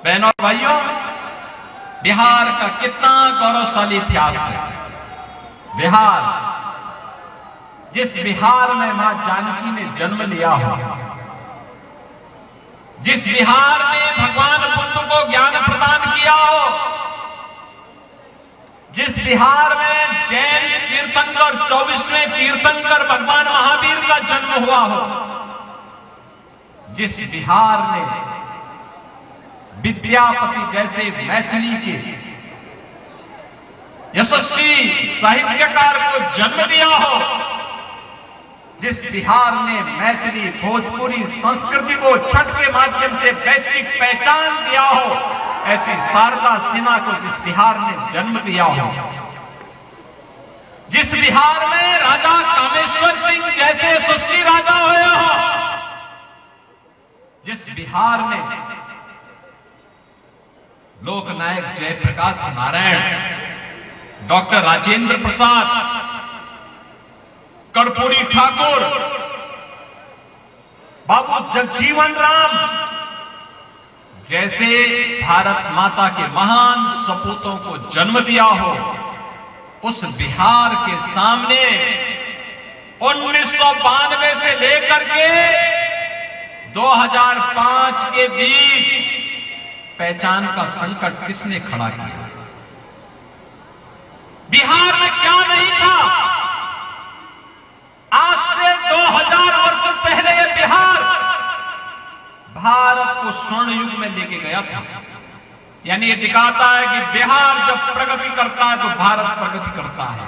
बहनों और भाइयों, बिहार का कितना गौरवशाली इतिहास है। बिहार, जिस बिहार में मां जानकी ने जन्म लिया हो, जिस बिहार में भगवान बुद्ध को ज्ञान प्रदान किया हो, जिस बिहार में जैन तीर्थंकर 24वें तीर्थंकर भगवान महावीर का जन्म हुआ हो, जिस बिहार ने विद्यापति जैसे मैथिली के यशस्वी साहित्यकार को जन्म दिया हो, जिस बिहार ने मैथिली भोजपुरी संस्कृति को छठ के माध्यम से वैश्विक पहचान दिया हो, ऐसी शारदा सिन्हा को जिस बिहार ने जन्म दिया हो, जिस बिहार में राजा कामेश्वर सिंह जैसे यशस्वी राजा हुए हो, जिस बिहार ने लोकनायक जयप्रकाश नारायण, डॉक्टर राजेंद्र प्रसाद, कर्पूरी ठाकुर, बाबू जगजीवन राम जैसे भारत माता के महान सपूतों को जन्म दिया हो, उस बिहार के सामने 1992 से लेकर के 2005 के बीच पहचान का संकट किसने खड़ा किया? बिहार में क्या नहीं था? आज से 2000 वर्ष पहले यह बिहार भारत को स्वर्ण युग में लेके गया था। यानी ये दिखाता है कि बिहार जब प्रगति करता है तो भारत प्रगति करता है।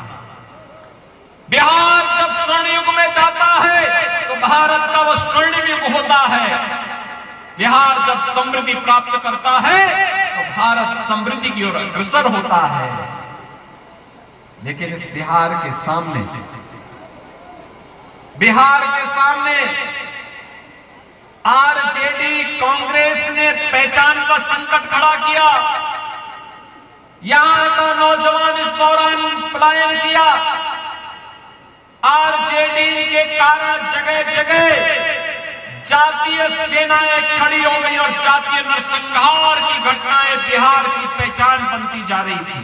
बिहार जब स्वर्ण युग में जाता है तो भारत का वह स्वर्णिम युग होता है। बिहार जब समृद्धि प्राप्त करता है तो भारत समृद्धि की ओर अग्रसर होता है। लेकिन इस बिहार के सामने आरजेडी कांग्रेस ने पहचान का संकट खड़ा किया। यहां का नौजवान इस दौरान पलायन किया। आरजेडी के कारण जगह जगह जातीय सेनाएं खड़ी हो गई और जातीय नरसंहार की घटनाएं बिहार की पहचान बनती जा रही थी।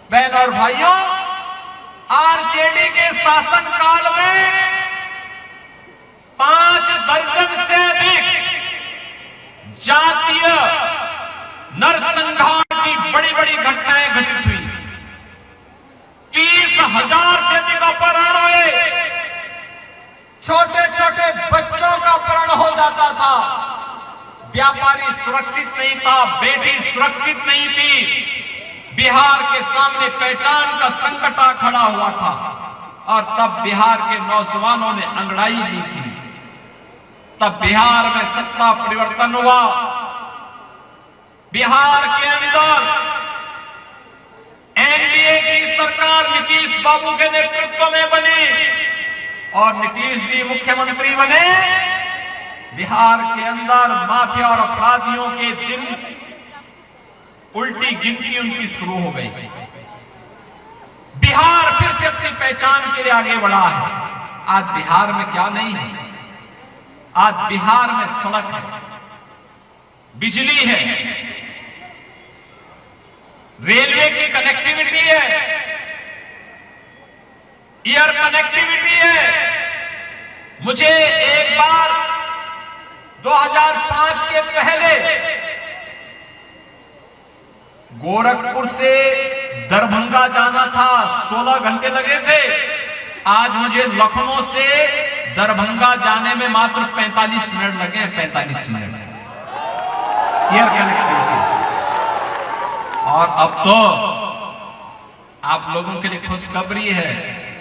बहनों और भाइयों, आरजेडी के शासनकाल में 5 दर्जन से अधिक जातीय नरसंहार की बड़ी बड़ी घटनाएं घटित हुई। 30,000 से अधिक अपहरण हुए। छोटे छोटे बच्चों का अपहरण हो जाता था। व्यापारी सुरक्षित नहीं था, बेटी सुरक्षित नहीं थी। बिहार के सामने पहचान का संकट आ खड़ा हुआ था और तब बिहार के नौजवानों ने अंगड़ाई ली थी। तब बिहार में सत्ता परिवर्तन हुआ। बिहार के अंदर एनडीए की सरकार नीतीश बाबू के नेतृत्व में बनी और नीतीश जी मुख्यमंत्री बने। बिहार के अंदर माफिया और अपराधियों के दिन उल्टी गिनती उनकी शुरू हो गई थी। बिहार फिर से अपनी पहचान के लिए आगे बढ़ा है। आज बिहार में क्या नहीं है? आज बिहार में सड़क है, बिजली है, रेलवे की कनेक्टिविटी है, एयर कनेक्टिविटी है। मुझे एक बार 2005 के पहले गोरखपुर से दरभंगा जाना था, 16 घंटे लगे थे। आज मुझे लखनऊ से दरभंगा जाने में मात्र 45 मिनट लगे। 45 मिनट एयर कनेक्टिविटी। और अब तो आप लोगों के लिए खुशखबरी है,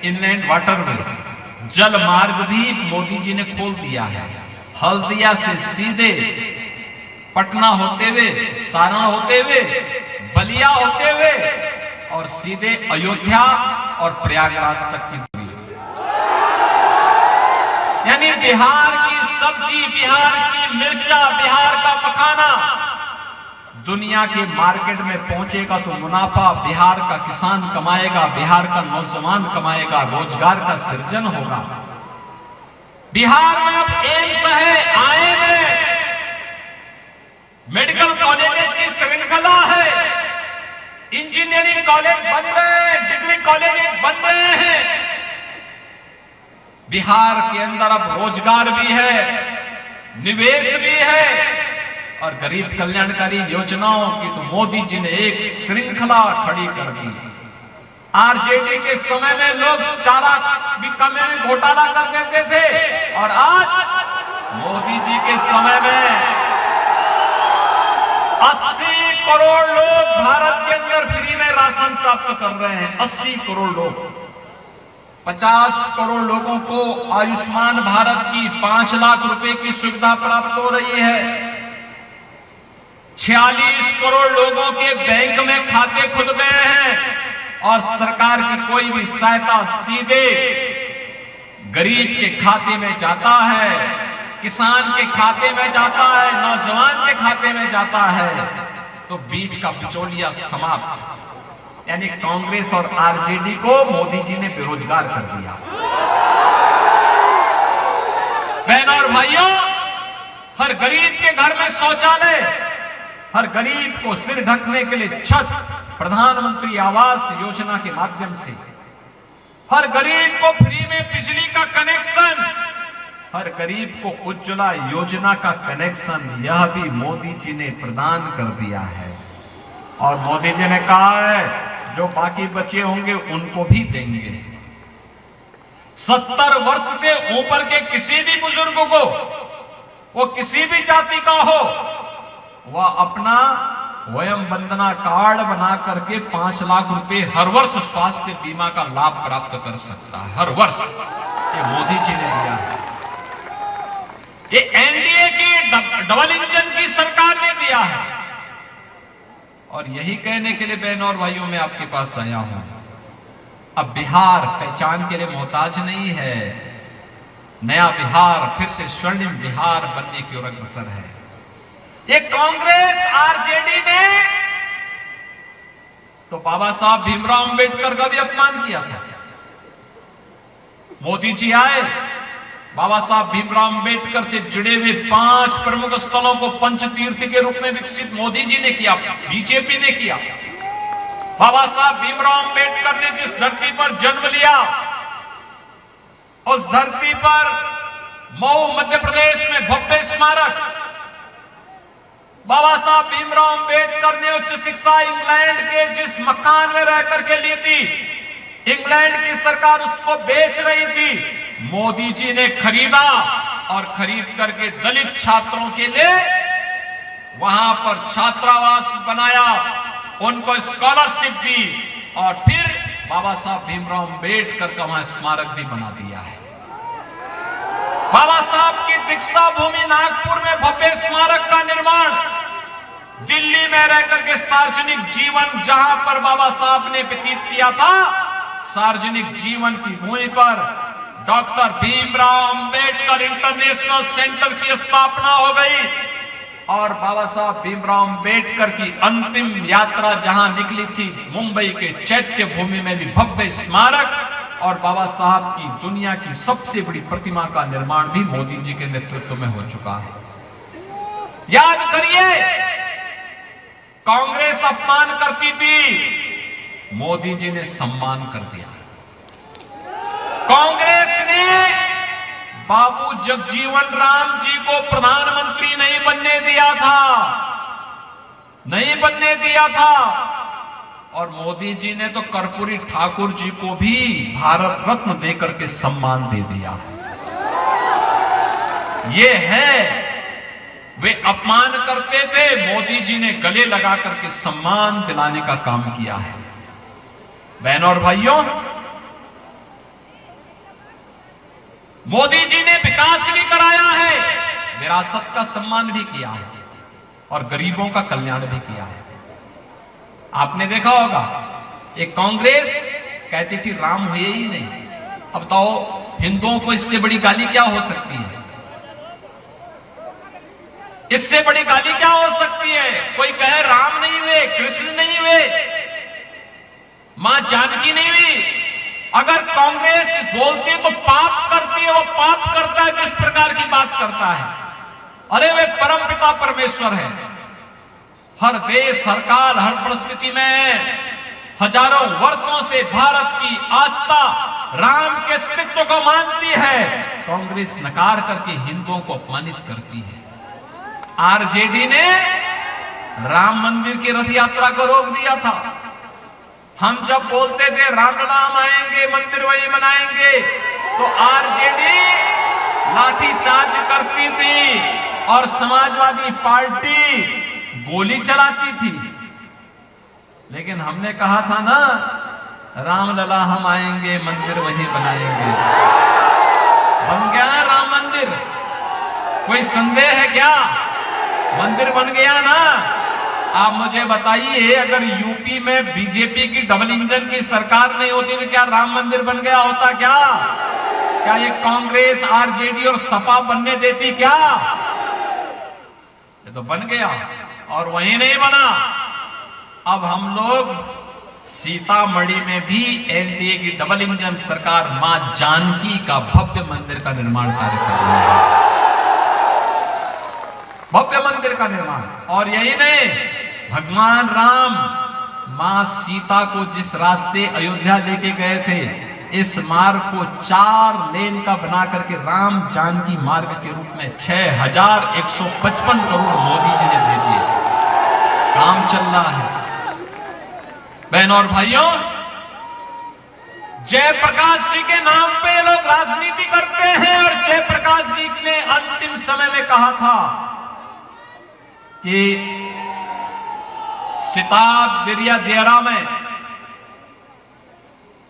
इनलैंड वाटरवे, जल मार्ग भी मोदी जी ने खोल दिया है। हल्दिया से सीधे पटना होते हुए, सारण होते हुए, बलिया होते हुए और सीधे अयोध्या और प्रयागराज तक की दूरी। यानी बिहार की सब्जी, बिहार की मिर्चा, बिहार का मखाना दुनिया के मार्केट में पहुंचेगा तो मुनाफा बिहार का किसान कमाएगा, बिहार का नौजवान कमाएगा, रोजगार का सृजन होगा। बिहार में अब एम्स है, आए में मेडिकल कॉलेजेस की श्रृंखला है, इंजीनियरिंग कॉलेज बन रहे हैं, डिग्री कॉलेज बन रहे हैं। बिहार के अंदर अब रोजगार भी है, निवेश भी है और गरीब कल्याणकारी योजनाओं की तो मोदी जी ने एक श्रृंखला खड़ी कर दी। आरजेडी के समय में लोग चारा बिकने में घोटाला कर देते थे और आज मोदी जी के समय में 80 करोड़ लोग भारत के अंदर फ्री में राशन प्राप्त कर रहे हैं। 80 करोड़ लोग, 50 करोड़ लोगों को आयुष्मान भारत की 5 लाख रुपए की सुविधा प्राप्त हो रही है। 46 करोड़ लोगों के बैंक में खाते खुल गए हैं और सरकार की कोई भी सहायता सीधे गरीब के खाते में जाता है, किसान के खाते में जाता है, नौजवान के खाते में जाता है। तो बीच का बिचौलिया समाप्त, यानी कांग्रेस और आरजेडी को मोदी जी ने बेरोजगार कर दिया। बहनों और भाइयों, हर गरीब के घर में शौचालय, हर गरीब को सिर ढकने के लिए छत, प्रधानमंत्री आवास योजना के माध्यम से हर गरीब को फ्री में बिजली का कनेक्शन, हर गरीब को उज्ज्वला योजना का कनेक्शन, यह भी मोदी जी ने प्रदान कर दिया है। और मोदी जी ने कहा है जो बाकी बचे होंगे उनको भी देंगे। 70 वर्ष से ऊपर के किसी भी बुजुर्ग को, वो किसी भी जाति का हो, वह अपना वयम वंदना कार्ड बना करके 5 लाख रुपए हर वर्ष स्वास्थ्य बीमा का लाभ प्राप्त कर सकता है। हर वर्ष ये मोदी जी ने दिया है। ये एनडीए की डबल इंजन की सरकार ने दिया है। और यही कहने के लिए बहनों और भाइयों मैं आपके पास आया हूं, अब बिहार पहचान के लिए मोहताज नहीं है। नया बिहार फिर से स्वर्णिम बिहार बनने की ओर अग्रसर है। ये कांग्रेस आरजेडी ने तो बाबा साहब भीमराव अंबेडकर का भी अपमान किया था। मोदी जी आए, बाबा साहब भीमराव अंबेडकर से जुड़े हुए 5 प्रमुख स्थलों को पंचतीर्थ के रूप में विकसित मोदी जी ने किया, बीजेपी ने किया। बाबा साहब भीमराव अंबेडकर ने जिस धरती पर जन्म लिया, उस धरती पर मऊ मध्य प्रदेश में भव्य स्मारक, बाबा साहब भीमराव अंबेडकर ने उच्च शिक्षा इंग्लैंड के जिस मकान में रह करके ली थी, इंग्लैंड की सरकार उसको बेच रही थी, मोदी जी ने खरीदा और खरीद करके दलित छात्रों के लिए वहां पर छात्रावास बनाया, उनको स्कॉलरशिप दी और फिर बाबा साहब भीमराव अंबेडकर का वहां स्मारक भी बना दिया है। बाबा साहब की दीक्षा भूमि नागपुर में भव्य स्मारक का निर्माण, दिल्ली में रह करके सार्वजनिक जीवन जहां पर बाबा साहब ने व्यतीत किया था, सार्वजनिक जीवन की भूमि पर doctor Bhimrao Ambedkar international centre की स्थापना हो गई और बाबा साहब भीमराव अंबेडकर की अंतिम यात्रा जहां निकली थी, मुंबई के चैत्य भूमि में भी भव्य स्मारक और बाबा साहब की दुनिया की सबसे बड़ी प्रतिमा का निर्माण भी मोदी जी के नेतृत्व में हो चुका है। याद करिए, कांग्रेस अपमान करती थी, मोदी जी ने सम्मान कर दिया। कांग्रेस ने बाबू जगजीवन राम जी को प्रधानमंत्री नहीं बनने दिया था, नहीं बनने दिया था और मोदी जी ने तो कर्पूरी ठाकुर जी को भी भारत रत्न देकर के सम्मान दे दिया। ये है, वे अपमान करते थे, मोदी जी ने गले लगा करके सम्मान दिलाने का काम किया है। बहनों और भाइयों, मोदी जी ने विकास भी कराया है, विरासत का सम्मान भी किया है और गरीबों का कल्याण भी किया है। आपने देखा होगा, एक कांग्रेस कहती थी राम हुए ही नहीं। अब बताओ, हिंदुओं को इससे बड़ी गाली क्या हो सकती है? इससे बड़ी गाली क्या हो सकती है? कोई कहे राम नहीं हुए, कृष्ण नहीं हुए, मां जानकी नहीं हुई। अगर कांग्रेस बोलती है तो पाप करती है, वो पाप करता है जिस प्रकार की बात करता है। अरे वे परमपिता परमेश्वर है, हर देश, हर काल, हर परिस्थिति में हजारों वर्षों से भारत की आस्था राम के अस्तित्व को मानती है। कांग्रेस नकार करके हिंदुओं को अपमानित करती है। आरजेडी ने राम मंदिर की रथ यात्रा को रोक दिया था। हम जब बोलते थे राम राम आएंगे, मंदिर वही बनाएंगे, तो आरजेडी लाठीचार्ज करती थी और समाजवादी पार्टी गोली चलाती थी। लेकिन हमने कहा था ना, रामलला हम आएंगे, मंदिर वही बनाएंगे। बन गया ना राम मंदिर, कोई संदेह है क्या? मंदिर बन गया ना। आप मुझे बताइए, अगर यूपी में बीजेपी की डबल इंजन की सरकार नहीं होती तो क्या राम मंदिर बन गया होता? क्या ये कांग्रेस, आरजेडी और सपा बनने देती क्या? ये तो बन गया। और वहीं नहीं बना, अब हम लोग सीतामढ़ी में भी एनडीए की डबल इंजन सरकार मां जानकी का भव्य मंदिर का निर्माण कार्य कर रही है। भव्य मंदिर का निर्माण। और यही नहीं, भगवान राम मां सीता को जिस रास्ते अयोध्या लेके गए थे, इस मार्ग को 4 लेन का बना करके राम जानकी मार्ग के रूप में 6155 करोड़ मोदी जी ने दे दिए। काम चल रहा है। बहनों और भाइयों, जयप्रकाश जी के नाम पे लोग राजनीति करते हैं। और जयप्रकाश जी ने अंतिम समय में कहा था कि सिताब दिरिया दियरा में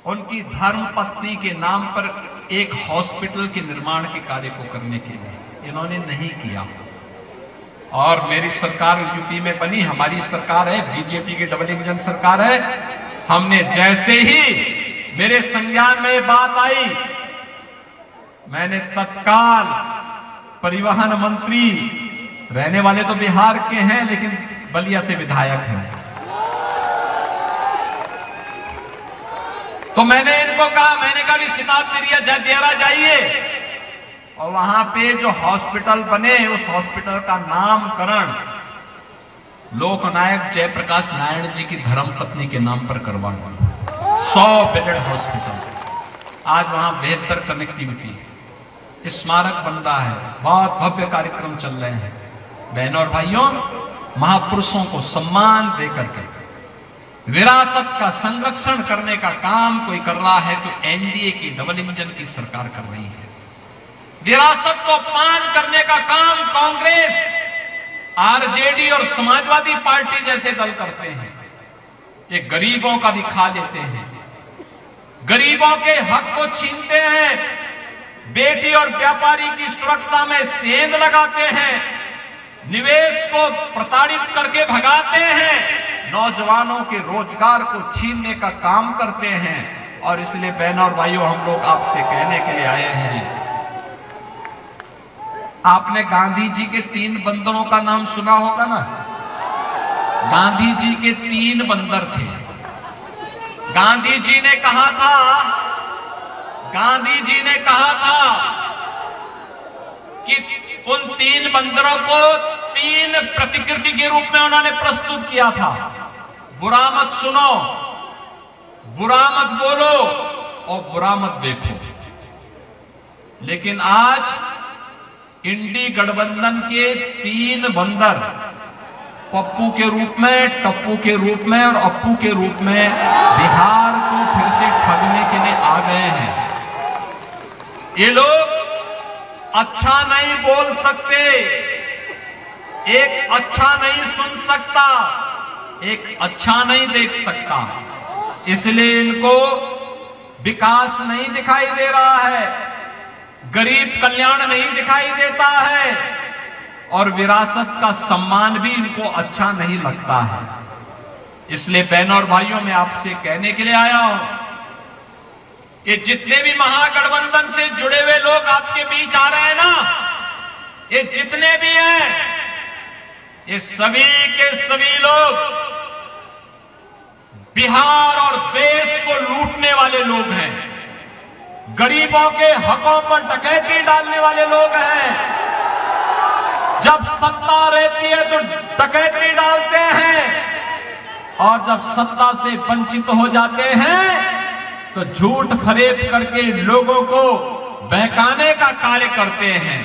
उनकी धर्म पत्नी के नाम पर एक हॉस्पिटल के निर्माण के कार्य को करने के लिए इन्होंने नहीं किया। और मेरी सरकार यूपी में बनी, हमारी सरकार है, बीजेपी की डबल इंजन सरकार है। हमने जैसे ही मेरे संज्ञान में ये बात आई, मैंने तत्काल परिवहन मंत्री, रहने वाले तो बिहार के हैं लेकिन बलिया से विधायक हैं, तो मैंने इनको कहा, मैंने कहा भी सिताब दिरिया जाइए और वहां पे जो हॉस्पिटल बने, उस हॉस्पिटल का नामकरण लोकनायक जयप्रकाश नारायण जी की धर्मपत्नी के नाम पर करवाना। 100 बेडेड हॉस्पिटल। आज वहां बेहतर कनेक्टिविटी, स्मारक बन रहा है, बहुत भव्य कार्यक्रम चल रहे हैं। बहनों और भाइयों, महापुरुषों को सम्मान देकर के विरासत का संरक्षण करने का काम कोई कर रहा है तो एनडीए की डबल इंजन की सरकार कर रही है। विरासत को अपमान करने का काम कांग्रेस, आरजेडी और समाजवादी पार्टी जैसे दल करते हैं। ये गरीबों का भी खा लेते हैं, गरीबों के हक को छीनते हैं, बेटी और व्यापारी की सुरक्षा में सेंध लगाते हैं, निवेश को प्रताड़ित करके भगाते हैं, नौजवानों के रोजगार को छीनने का काम करते हैं। और इसलिए बहनों और भाइयों, हम लोग आपसे कहने के लिए आए हैं, आपने गांधी जी के 3 बंदरों का नाम सुना होगा ना। गांधी जी के 3 बंदर थे। गांधी जी ने कहा था कि उन 3 बंदरों को 3 प्रतिकृति के रूप में उन्होंने प्रस्तुत किया था। बुरा मत सुनो, बुरा मत बोलो और बुरा मत देखो। लेकिन आज इंडी गठबंधन के 3 बंदर पप्पू के रूप में, टप्पू के रूप में और अप्पू के रूप में बिहार को फिर से ठगने के लिए आ गए हैं। ये लोग अच्छा नहीं बोल सकते, एक अच्छा नहीं सुन सकता, एक अच्छा नहीं देख सकता, इसलिए इनको विकास नहीं दिखाई दे रहा है, गरीब कल्याण नहीं दिखाई देता है और विरासत का सम्मान भी इनको अच्छा नहीं लगता है। इसलिए बहनों और भाइयों, मैं आपसे कहने के लिए आया हूं, ये जितने भी महागठबंधन से जुड़े हुए लोग आपके बीच आ रहे हैं ना, ये जितने भी हैं, ये सभी के सभी लोग बिहार और देश को लूटने वाले लोग हैं, गरीबों के हकों पर डकैती डालने वाले लोग हैं। जब सत्ता रहती है तो डकैती डालते हैं, और जब सत्ता से वंचित हो जाते हैं तो झूठ फरेब करके लोगों को बहकाने का कार्य करते हैं।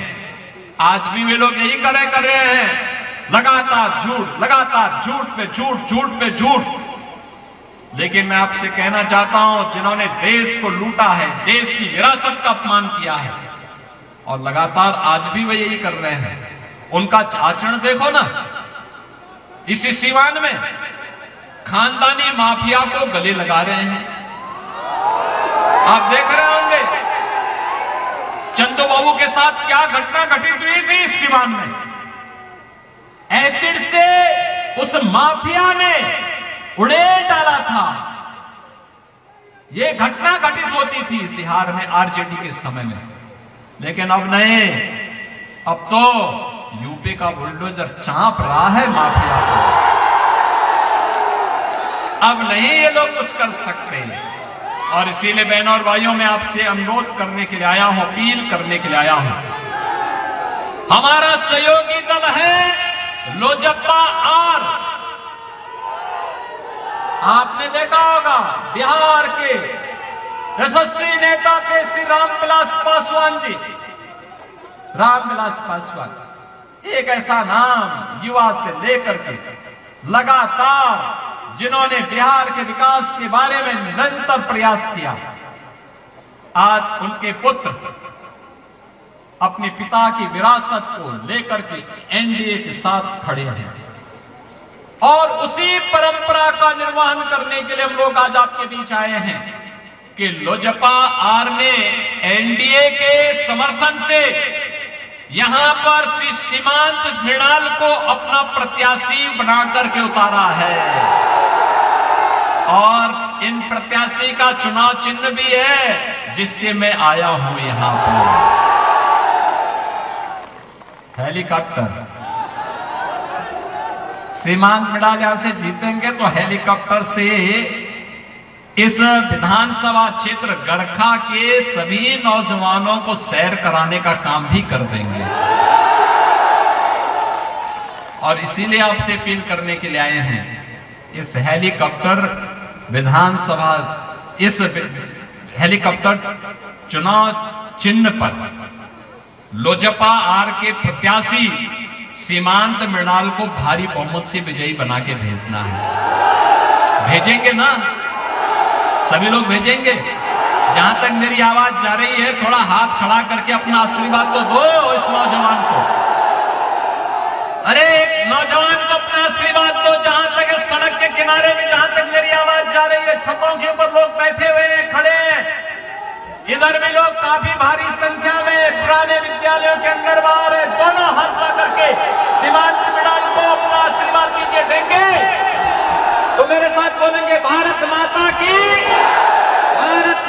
आज भी वे लोग यही कर रहे हैं, लगातार झूठ पे झूठ, झूठ पे झूठ। लेकिन मैं आपसे कहना चाहता हूं, जिन्होंने देश को लूटा है, देश की विरासत का अपमान किया है, और लगातार आज भी वे यही कर रहे हैं, उनका आचरण देखो ना। इसी सीवान में खानदानी माफिया को गले लगा रहे हैं, आप देख रहे होंगे चंदू बाबू के साथ क्या घटना घटित हुई थी इस सीवान में। एसिड से उस माफिया ने उड़ेल डाला था। यह घटना घटित होती थी बिहार में आरजेडी के समय में, लेकिन अब नहीं, अब तो यूपी का बुलडोजर चांप रहा है माफिया को। अब नहीं ये लोग कुछ कर सकते, और इसीलिए बहनों और भाइयों में आपसे अनुरोध करने के लिए आया हूं, अपील करने के लिए आया हूं। हमारा सहयोगी दल है लोजपा आर। आपने देखा होगा बिहार के यशस्वी नेता के श्री रामविलास पासवान जी, रामविलास पासवान एक ऐसा नाम युवा से लेकर के लगातार जिन्होंने बिहार के विकास के बारे में निरंतर प्रयास किया, आज उनके पुत्र अपने पिता की विरासत को लेकर के एनडीए के साथ खड़े हैं, और उसी परंपरा का निर्वहन करने के लिए हम लोग आज आपके बीच आए हैं कि लोजपा आर ने एनडीए के समर्थन से यहां पर श्री सीमांत मृणाल को अपना प्रत्याशी बनाकर के उतारा है, और इन प्रत्याशी का चुनाव चिन्ह भी है जिससे मैं आया हूं यहां पर, हेलीकॉप्टर। सीमांत मृणाल यहां से जीतेंगे तो हेलीकॉप्टर से इस विधानसभा क्षेत्र गरखा के सभी नौजवानों को सैर कराने का काम भी कर देंगे, और इसीलिए आपसे अपील करने के लिए आए हैं। इस हेलीकॉप्टर विधानसभा, इस हेलीकॉप्टर चुनाव चिन्ह पर लोजपा आर के प्रत्याशी सीमांत मृणाल को भारी बहुमत से विजयी बना के भेजना है। भेजेंगे ना? सभी लोग भेजेंगे? जहां तक मेरी आवाज जा रही है, थोड़ा हाथ खड़ा करके अपना आशीर्वाद तो दो इस नौजवान को। अरे एक नौजवान को अपना आशीर्वाद दो, जहां तक सड़क के किनारे में, जहां तक मेरी आवाज जा रही है, छतों के ऊपर लोग बैठे हुए हैं, खड़े हैं, इधर भी लोग काफी भारी संख्या में पुराने विद्यालयों के अंदर बाहर है, दोनों हाथ ला करके सीमांत मृणाल को अपना आशीर्वाद दीजिए। देंगे तो मेरे साथ बोलेंगे भारत माता की, भारत